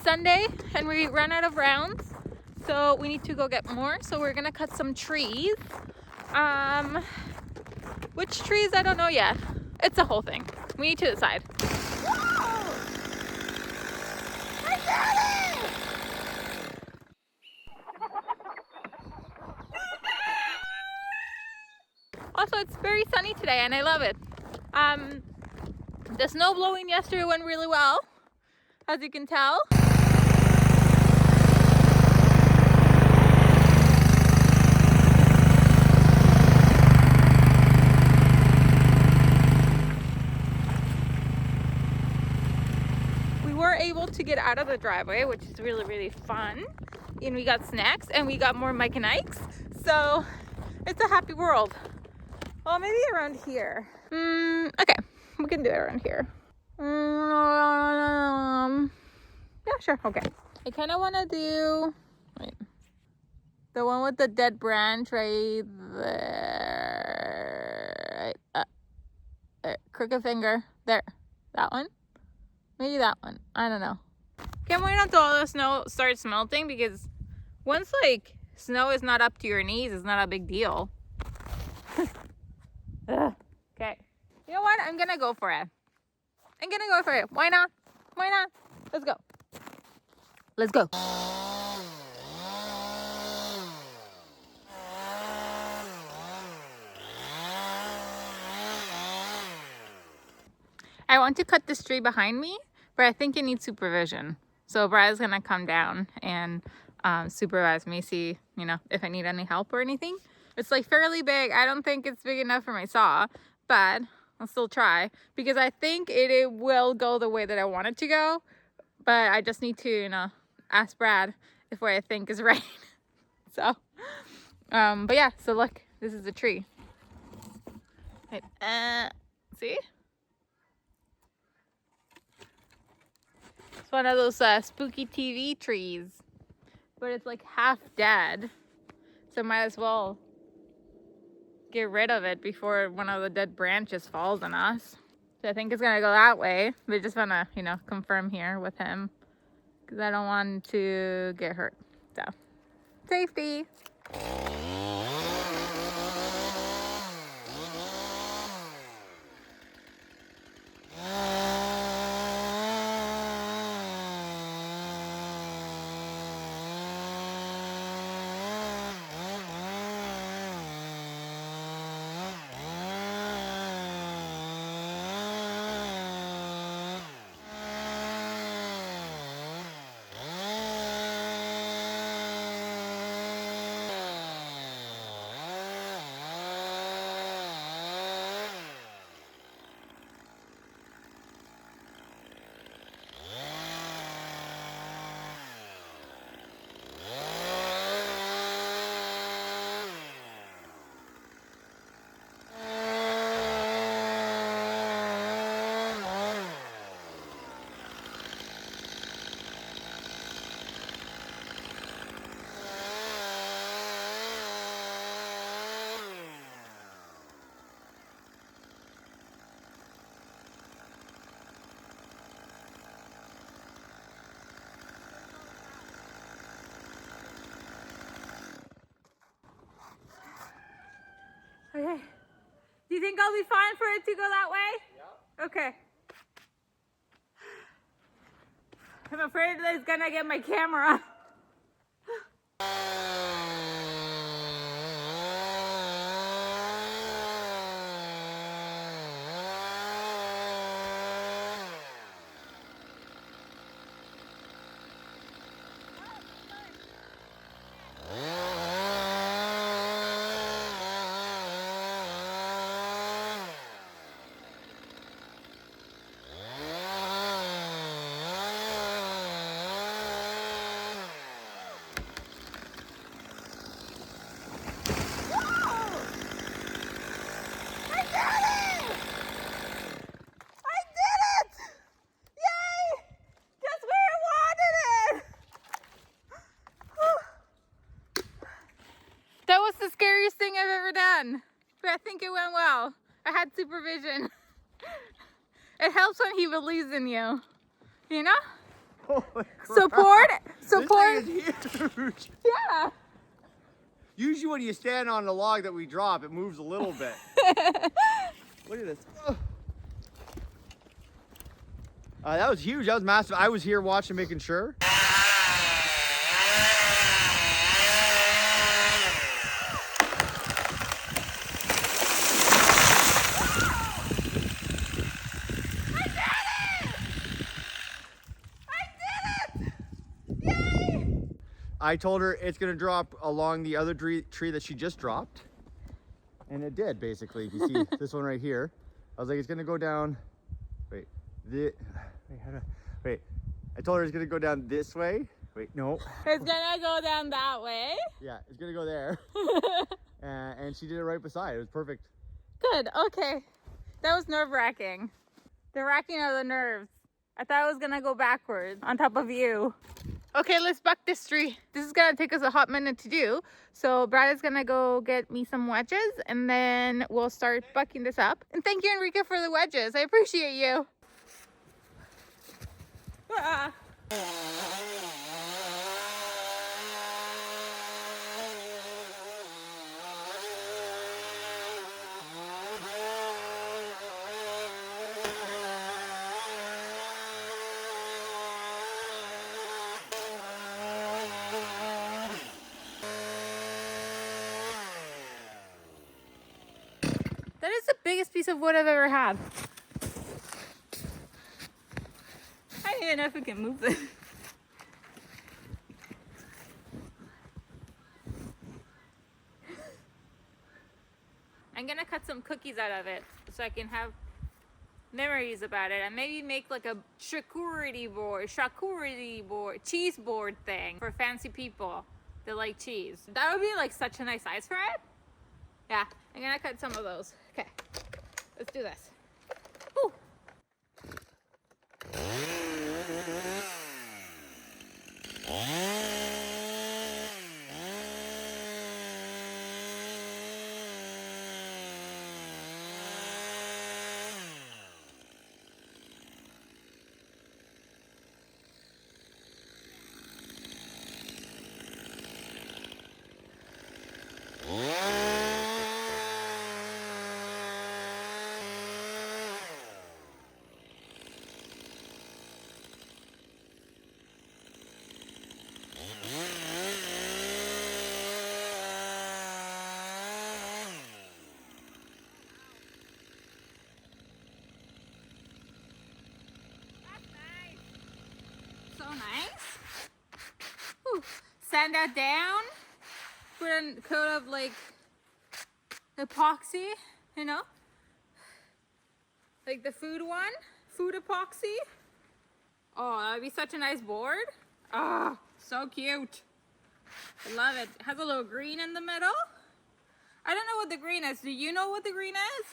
Sunday and we ran out of rounds, so we need to go get more. So we're gonna cut some trees. Which trees, I don't know yet. It's a whole thing. We need to decide. Whoa! I got it! Also, it's very sunny today and I love it. The snow blowing yesterday went really well, as you can tell. We were able to get out of the driveway, which is really, really fun. And we got snacks and we got more Mike and Ike's. So it's a happy world. Well, maybe around here. Okay, we can do it around here. Yeah, sure, okay. I kind of want to do, wait, the one with the dead branch right there. There. Crooked finger. There. That one. Maybe that one. I don't know. Can't wait until all the snow starts melting, because once like snow is not up to your knees, it's not a big deal. Okay. You know what? I'm gonna go for it. Why not? Why not? Let's go. Let's go. I want to cut this tree behind me, but I think it needs supervision. So Brad's gonna come down and supervise me, see, you know, if I need any help or anything. It's like fairly big. I don't think it's big enough for my saw, but I'll still try, because I think it will go the way that I want it to go. But I just need to, you know, ask Brad if what I think is right. So, but yeah, so look, this is the tree. Right, see? It's one of those spooky TV trees, but it's like half dead. So might as well get rid of it before one of the dead branches falls on us. So I think it's gonna go that way. But just wanna, you know, confirm here with him, because I don't want to get hurt. So, safety. Okay. Do you think I'll be fine for it to go that way? Yeah. Okay. I'm afraid that it's gonna get my camera. That was the scariest thing I've ever done, but I think it went well. I had supervision. It helps when he believes in you, you know? Holy crap. Support. This thing is huge. Yeah. Usually when you stand on the log that we drop, it moves a little bit. Look at this. Oh. That was huge. That was massive. I was here watching, making sure. I told her it's gonna drop along the other tree that she just dropped. And it did, basically. If you see this one right here. I was like, it's gonna go down, wait. I told her it's gonna go down this way. Wait, no. It's gonna go down that way. Yeah, it's gonna go there. And she did it right beside. It was perfect. Good, okay. That was nerve-wracking. The racking of the nerves. I thought it was gonna go backwards on top of you. Okay, let's buck this tree. This is gonna take us a hot minute to do. So Brad is gonna go get me some wedges and then we'll start bucking this up. And thank you, Enrique, for the wedges. I appreciate you. Ah. That is the biggest piece of wood I've ever had. I don't even know if we can move this. I'm gonna cut some cookies out of it so I can have memories about it and maybe make like a charcuterie board, cheese board thing for fancy people that like cheese. That would be like such a nice size for it. Yeah, I'm gonna cut some of those. Okay, let's do this. Woo. So nice. Whew. Sand that down. Put a coat of like epoxy, you know, like the food one, food epoxy. Oh, that'd be such a nice board. Oh, so cute. I love it. It has a little green in the middle. I don't know what the green is. Do you know what the green is?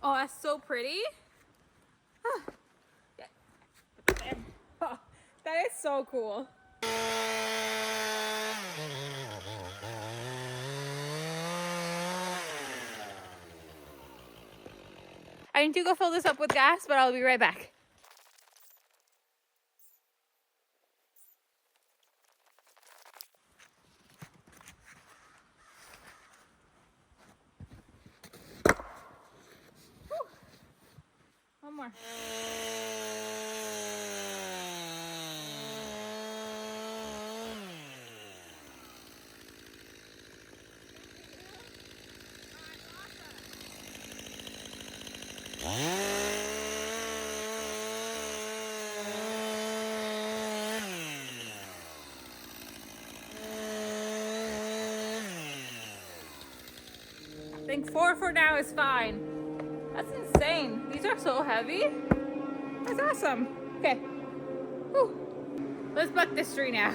Oh, that's so pretty. Oh, that is so cool. I need to go fill this up with gas, but I'll be right back. Whew. One more. I think 4 for now is fine. That's insane. These are so heavy. That's awesome. Okay. Whew. Let's buck this tree now.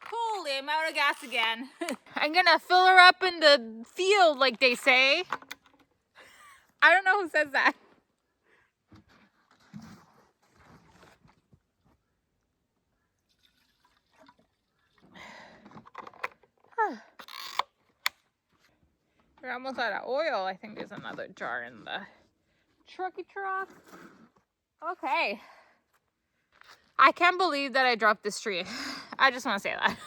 Holy, I'm out of gas again. I'm gonna fill her up in the field, like they say. I don't know who says that. We're almost out of oil. I think there's another jar in the trucky truck. Okay. I can't believe that I dropped this tree. I just want to say that.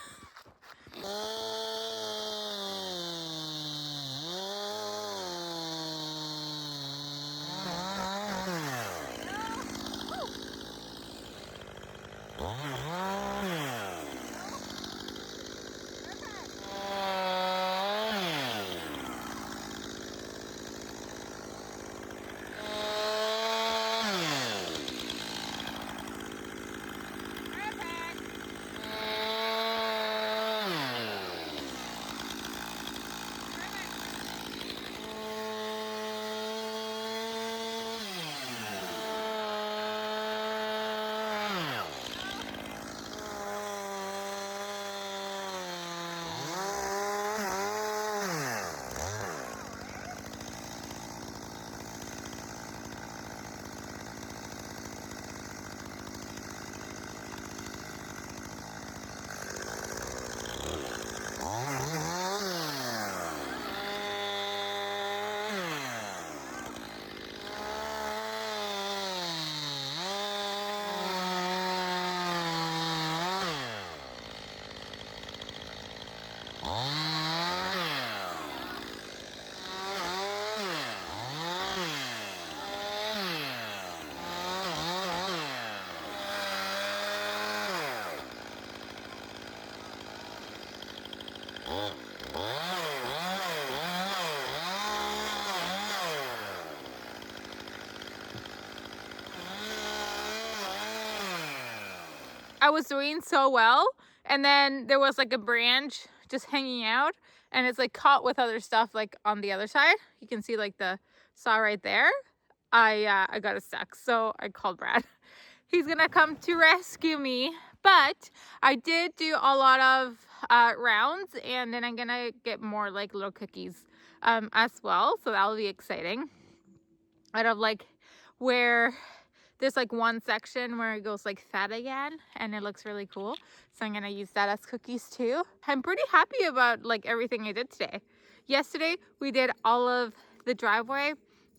I was doing so well, and then there was like a branch just hanging out, and it's like caught with other stuff like on the other side. You can see like the saw right there. I got it stuck, so I called Brad. He's gonna come to rescue me, but I did do a lot of rounds, and then I'm gonna get more like little cookies as well, so that'll be exciting. Out of like where there's like one section where it goes like fat again, and it looks really cool. So I'm gonna use that as cookies too. I'm pretty happy about like everything I did today. Yesterday, we did all of the driveway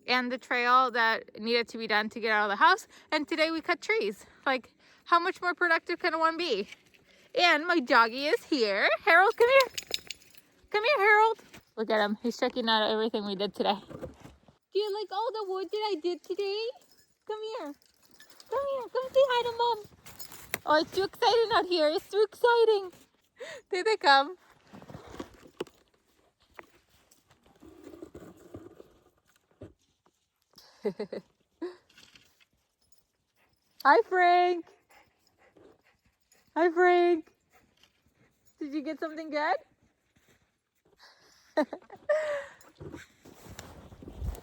and the trail that needed to be done to get out of the house. And today we cut trees. Like, how much more productive can one be? And my doggy is here. Harold, come here. Come here, Harold. Look at him. He's checking out everything we did today. Do you like all the wood that I did today? Come here. Come here, come say hi to Mom. Oh, it's too exciting out here. It's too exciting. There they come. Hi, Frank. Hi, Frank. Did you get something good?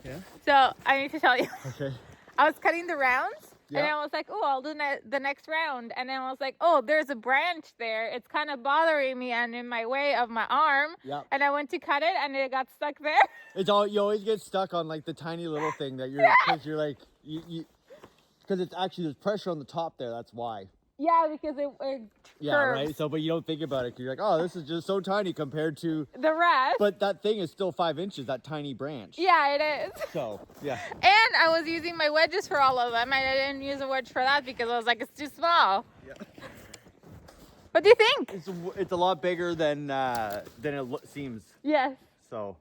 Yeah. So, I need to tell you. Okay. I was cutting the rounds. Yeah. And I was like, oh, I'll do the next round. And then I was like, oh, there's a branch there. It's kind of bothering me and in my way of my arm. Yeah. And I went to cut it and it got stuck there. It's all, you always get stuck on like the tiny little thing that you're, because you're like, because it's actually, there's pressure on the top there. That's why. Yeah, because it Yeah, curves. right. So, but you don't think about it. 'Cause you're like, oh, this is just so tiny compared to The rest. But that thing is still 5 inches. That tiny branch. Yeah, it is. So yeah. And I was using my wedges for all of them, and I didn't use a wedge for that because I was like, it's too small. Yeah. What do you think? It's a lot bigger than it seems. Yes. So,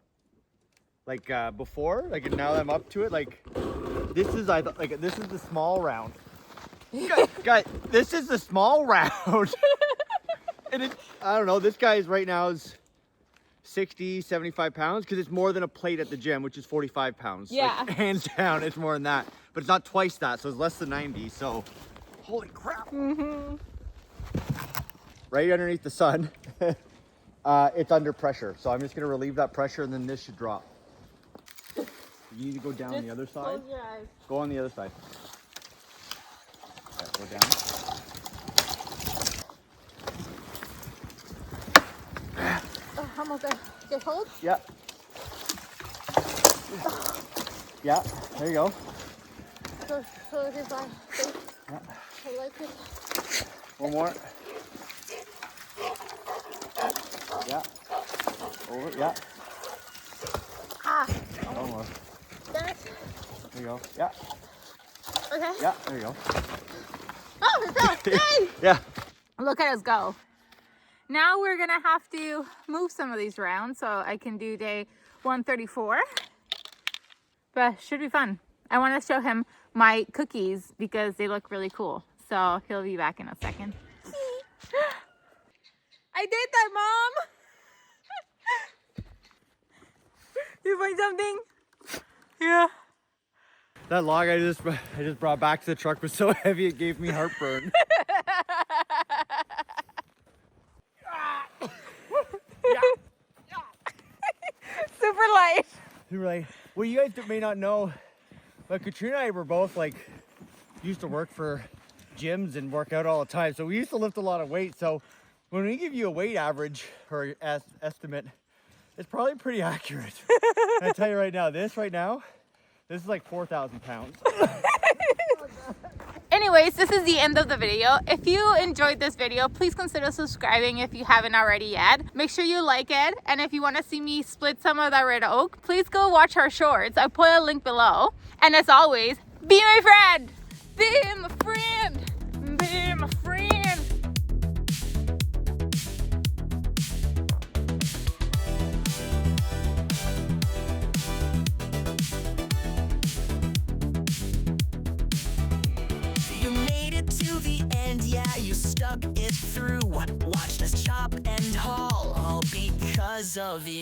like before, like now that I'm up to it, like this is this is the small round. Guys, this is the small round. And I don't know, this guy's right now is 60, 75 pounds because it's more than a plate at the gym, which is 45 pounds. Yeah. Like, hands down, it's more than that. But it's not twice that, so it's less than 90. So, holy crap. Mm-hmm. Right underneath the sun, it's under pressure. So I'm just gonna relieve that pressure and then this should drop. You need to go down Just the other side. close your eyes. Go on the other side. Okay, go down. almost there. Just hold. Yeah. Yeah, there you go. So it is like this. Yeah. I like it. One more. Yeah. Over, yeah. Ah. One more. Damn it. There you go. Yeah. Okay. Yeah, there you go. Oh, it's done. Yay! Yeah. Look at us go. Now we're gonna have to move some of these around so I can do day 134. But should be fun. I want to show him my cookies because they look really cool. So he'll be back in a second. I did that, Mom! You find something? Yeah. That log I just brought back to the truck was so heavy it gave me heartburn. Super light. They were like, well, you guys may not know, but Katrina and I were both like, used to work for gyms and work out all the time. So we used to lift a lot of weight. So when we give you a weight average or estimate, it's probably pretty accurate. I tell you right now, this is like 4,000 pounds. Anyways, this is the end of the video. If you enjoyed this video, please consider subscribing if you haven't already yet. Make sure you like it. And if you want to see me split some of that red oak, please go watch our shorts. I put a link below. And as always, be my friend. Be my friend. Be my friend. You made it to the end, yeah, you stuck it through. Watched us chop and haul, all because of you.